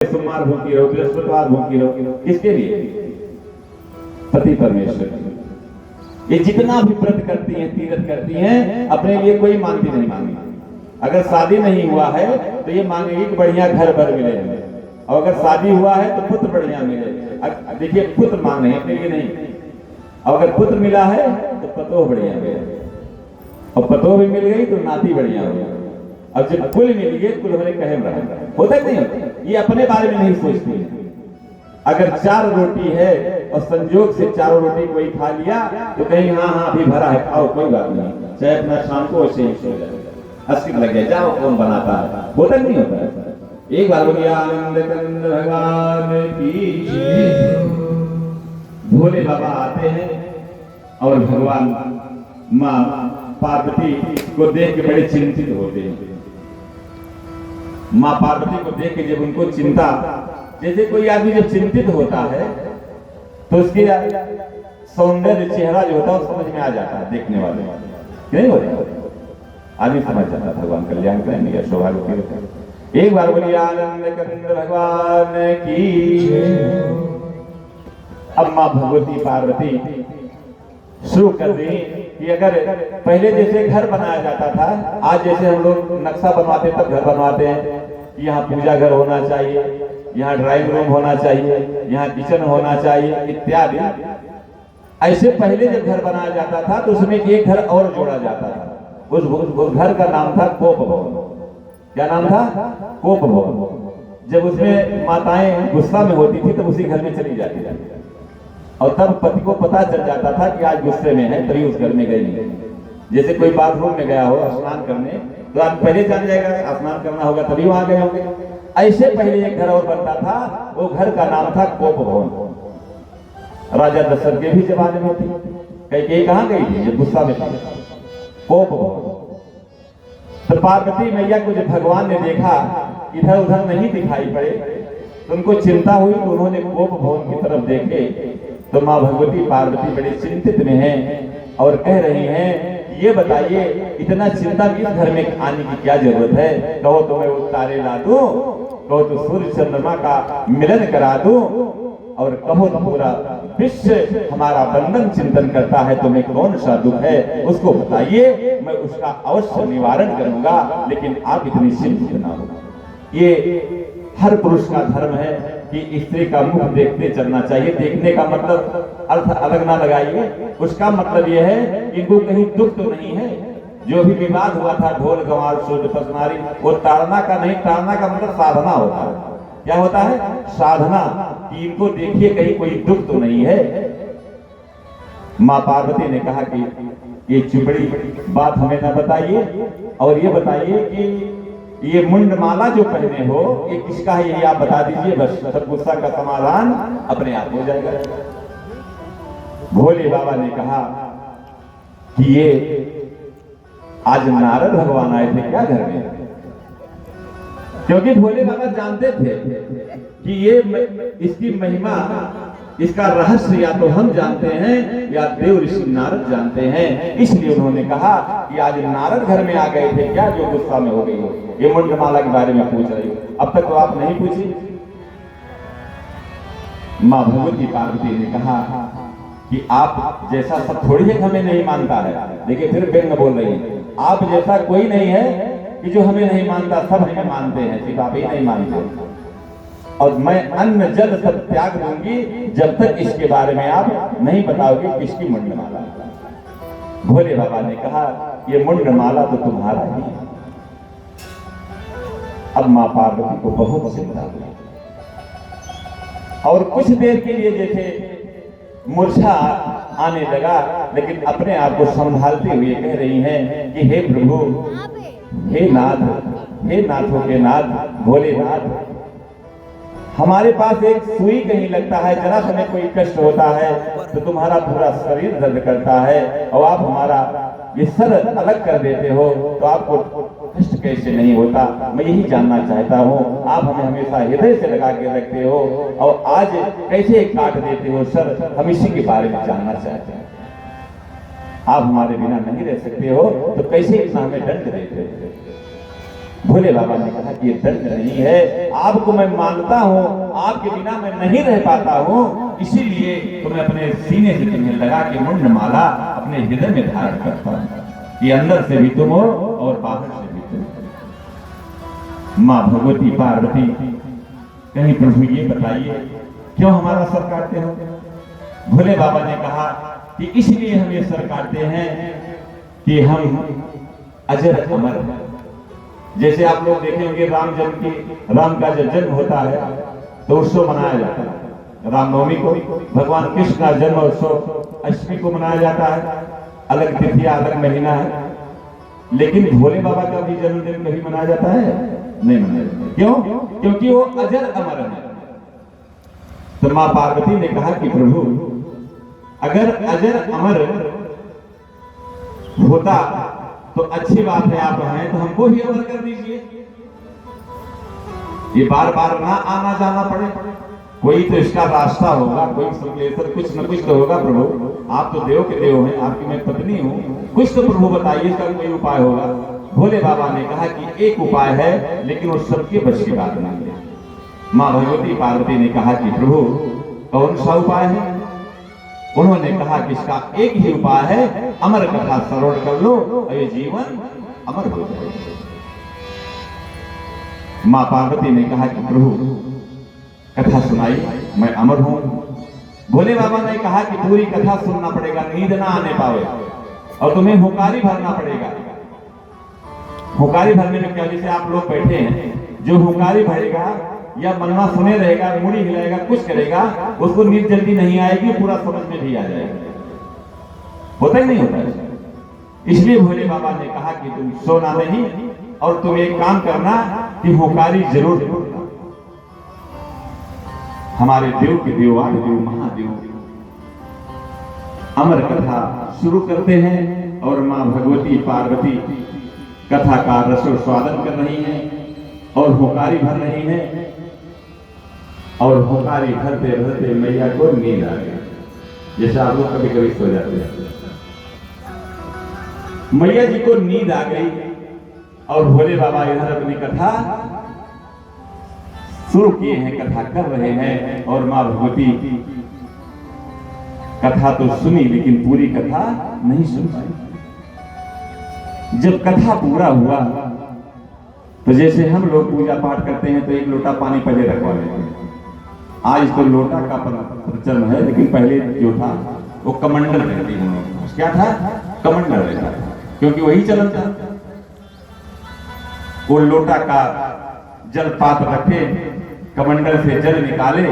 सोमवार भूखी रहो, बृहस्पतिवार भूखी रहो, किसके लिए? पति परमेश्वर। ये जितना भी व्रत करती हैं, तीर्थ करती हैं, अपने लिए कोई मांगती नहीं मांगी। अगर शादी नहीं हुआ है तो ये मांगेगी कि बढ़िया घर भर मिले हमें, और अगर शादी हुआ है तो पुत्र बढ़िया मिले। देखिए, पुत्र मांग रहे हैं अपने लिए नहीं, और अगर पुत्र मिला है तो पतोह बढ़िया मिले, और पतोह भी मिल गई तो नाती बढ़िया हो गया। अब जब कुल मिल गए, कुल हमारे कहे रहे होता नहीं होता। ये अपने बारे में नहीं सोचती है। अगर 4 रोटी है और संजोग से 4 रोटी कोई खा लिया तो कहीं हाँ हाँ अभी भरा है, खाओ कोई बात नहीं, चाहे अपना शाम को ऐसे ही सो जाए, अस्कित लग गया, जाओ कौन बनाता है, होता नहीं होता है। एक बार बोलिए आनंद कंद भगवान की जय। भोले बाबा आते हैं और भगवान माँ पार्वती को देख के बड़े चिंतित होते हैं। माँ पार्वती को देख के जब उनको चिंता, जैसे कोई आदमी जब चिंतित होता है तो उसके सौंदर्य चेहरा जो होता है समझ में आ जाता है, देखने वाले नहीं होता, आदमी समझ जाता है। भगवान कल्याण करेंगे या शोभा होती। एक बार बोलिए आनंद कंद भगवान की। अब माँ भगवती पार्वती शुरू कर दी कि अगर पहले जैसे घर बनाया जाता था, आज जैसे हम लोग नक्शा बनवाते तब घर बनवाते हैं, यहाँ पूजा घर होना चाहिए, यहाँ ड्राइंग रूम होना चाहिए, यहाँ किचन होना चाहिए इत्यादि। ऐसे पहले जब घर बनाया जाता था तो उसमें एक घर और जोड़ा जाता था। उस घर का नाम था कोप भवन। क्या नाम था? कोप भवन। जब उसमें माताएं गुस्सा में होती थी तब उसी घर में चली जाती थी, और तब पति को पता चल जाता था कि आज गुस्से में है, तभी उस घर में गई नहीं। जैसे कोई बाथरूम में गया हो स्नान करने तो आप पहले जान जाएगा स्नान करना होगा तभी वहां गए होंगे। ऐसे पहले एक घर और बनता था, वो घर का नाम था कोप भवन। राजा दशरथ के भी जमाने में थी। कहीं कहां गई थी जब गुस्सा में थी? कोप भवन। तो पार्वती मैया को जब भगवान ने देखा इधर उधर नहीं दिखाई पड़े तो उनको चिंता हुई, तो उन्होंने कोप भवन की तरफ देखे तो माँ भगवती पार्वती बड़े चिंतित में हैं और कह रही हैं, ये बताइए इतना चिंता किस घर में आने की क्या जरूरत है? कहो तो मैं वो तारे ला दूं, कहो तो सूर्य चंद्रमा का मिलन करा दूं, और कहो तो पूरा विश्व हमारा बंधन चिंतन करता है, तुम्हें कौन सा दुख है उसको बताइए, मैं उसका अवश्य निवारण करूंगा, लेकिन आप इतनी चिंतित ना हो। ये हर पुरुष का धर्म है कि स्त्री का मुख देखते चलना चाहिए। देखने का मतलब अर्थ अलग ना लगाइए, उसका मतलब यह है कि इनको कहीं दुख तो नहीं है। जो भी विवाद हुआ था ढोल गंवार शूद्र पसनारी, वो ताड़ना का नहीं, ताड़ना का मतलब साधना होता है। क्या होता है? साधना। कि इनको देखिए कहीं कोई दुख तो नहीं है। माँ पार्वती ने कहा कि ये चुपड़ी बात हमें न बताइए, और ये बताइए कि ये मुंडमाला जो पहने हो ये किसका है, यही आप बता दीजिए, बस सब गुस्सा का समाधान अपने आप हो जाएगा। भोले बाबा ने कहा कि ये आज नारद भगवान आए थे क्या घर में? क्योंकि भोले बाबा जानते थे कि ये इसकी महिमा, इसका रहस्य या तो हम जानते हैं या देव ऋषि नारद जानते हैं, इसलिए उन्होंने कहा कि आज नारद घर में आ गए थे क्या जो गुस्सा में हो गई हो, ये मुंडमाला के बारे में पूछ रही हो। अब तक तो आप नहीं पूछी। माँ भगवती पार्वती ने कहा कि आप जैसा सब थोड़ी है हमें नहीं मानता है। देखिए फिर व्यंग बोल रही है, आप जैसा कोई नहीं है कि जो हमें नहीं मानता, सब हमें मानते हैं, सिर्फ आप ही नहीं मानते। और मैं अन्न जल सब त्याग दूंगी जब तक इसके बारे में आप नहीं बताओगे किसकी मुंडमाला। भोले बाबा ने कहा ये मुंडमाला तो तुम्हारा ही है। अब माँ पार्वती को बहुत चिंता हुई, और कुछ देर के लिए जैसे मूर्छा आने लगा, लेकिन अपने आप को संभालते हुए कह रही हैं कि हे प्रभु, हे नाथ, हे नाथों के नाथ भोलेनाथ, हमारे पास एक सुई कहीं लगता है, जरा समय कोई कष्ट होता है तो तुम्हारा पूरा शरीर दर्द करता है, और आप हमारा ये सर अलग कर देते हो तो आपको कष्ट कैसे नहीं होता? मैं यही जानना चाहता हूँ। आप हमें हमेशा हृदय से लगा के रखते हो और आज कैसे काट देते हो सर, हम इसी के बारे में जानना चाहते हैं। आप हमारे बिना नहीं रह सकते हो तो कैसे इतना हमें दंड देते हो? भोले बाबा ने कहा कि ये दंड नहीं है, आपको मैं मानता हूँ, आपके बिना मैं नहीं रह पाता हूँ, इसीलिए तो मैं अपने सीने से तुम्हें लगा के मुंड माला अपने हृदय में धारण करता हूँ, ये अंदर से भी तुम हो और बाहर से भी तुम हो। माँ भगवती पार्वती कहीं प्रभु ये बताइए क्यों हमारा सर काटते हो? भोले बाबा ने कहा कि इसलिए हम ये सर काटते हैं कि हम अजर अमर हैं। जैसे आप लोग देखे होंगे राम का जब जन्म होता है तो उत्सव मनाया जाता है। रामनवमी को भगवान कृष्ण का जन्म उत्सव अष्टमी को मनाया जाता है, अलग तिथि अलग महीना है। लेकिन भोले बाबा का भी जन्मदिन कभी मनाया जाता है? नहीं मनाया जाता। क्यों? क्योंकि वो अजर अमर है। तो मां पार्वती ने कहा कि प्रभु अगर अजर अमर होता तो अच्छी बात है, आप हैं तो हमको ही अमर कर दीजिए, ये बार बार ना आना जाना पड़े। कोई तो इसका रास्ता होगा, कोई संकलेश्वर कुछ न कुछ तो होगा। प्रभु आप तो देव के देव हैं, आपकी मैं पत्नी हूँ, कुछ तो प्रभु बताइए, इसका कोई उपाय होगा। भोले बाबा ने कहा कि एक उपाय है, लेकिन वो सबके बस की बात नहीं है। माँ भगवती पार्वती ने कहा कि प्रभु कौन सा उपाय है? उन्होंने कहा कि इसका एक ही उपाय है, अमर कथा श्रवण कर लो और ये जीवन अमर हो जाएगा। मां पार्वती ने कहा कि प्रभु कथा सुनाई, मैं अमर हूं। भोले बाबा ने कहा कि पूरी कथा सुनना पड़ेगा, नींद ना आने पावे, और तुम्हें हुकारी भरना पड़ेगा। हुकारी भरने में क्या, जैसे आप लोग बैठे हैं, जो हुकारी भरेगा या मनवा सुने रहेगा, मुड़ी हिलाएगा, कुछ करेगा, उसको नींद जल्दी नहीं आएगी, पूरा समझ में भी आ जाएगा। होता ही नहीं होता है। इसलिए भोले बाबा ने कहा कि तुम सोना नहीं, और तुम एक काम करना कि हुकारी जरूर बोलना। हमारे देव के देवान देव महादेव अमर कथा शुरू करते हैं, और मां भगवती पार्वती कथा का रसोस्वादन कर रही हैं और हुकारी भर रही हैं। और हुकारी भरते भरते मैया को नींद आ गई। जैसे आप लोग कभी कभी सो जाते हैं, मैया जी को नींद आ गई, और भोले बाबा इधर अपनी कथा शुरू किए हैं, कथा कर रहे हैं। और मां भगवती कथा तो सुनी, लेकिन पूरी कथा नहीं सुन पाई। जब कथा पूरा हुआ तो जैसे हम लोग पूजा पाठ करते हैं तो एक लोटा पानी पहले रखवा लेते हैं। आज तो लोटा का प्रचलन है, लेकिन पहले जो था वो कमंडल रहती है। क्या था? कमंडल रहता था, क्योंकि वही चलन था। वो लोटा का जल पात्र रखे, कमंडल से जल निकाले,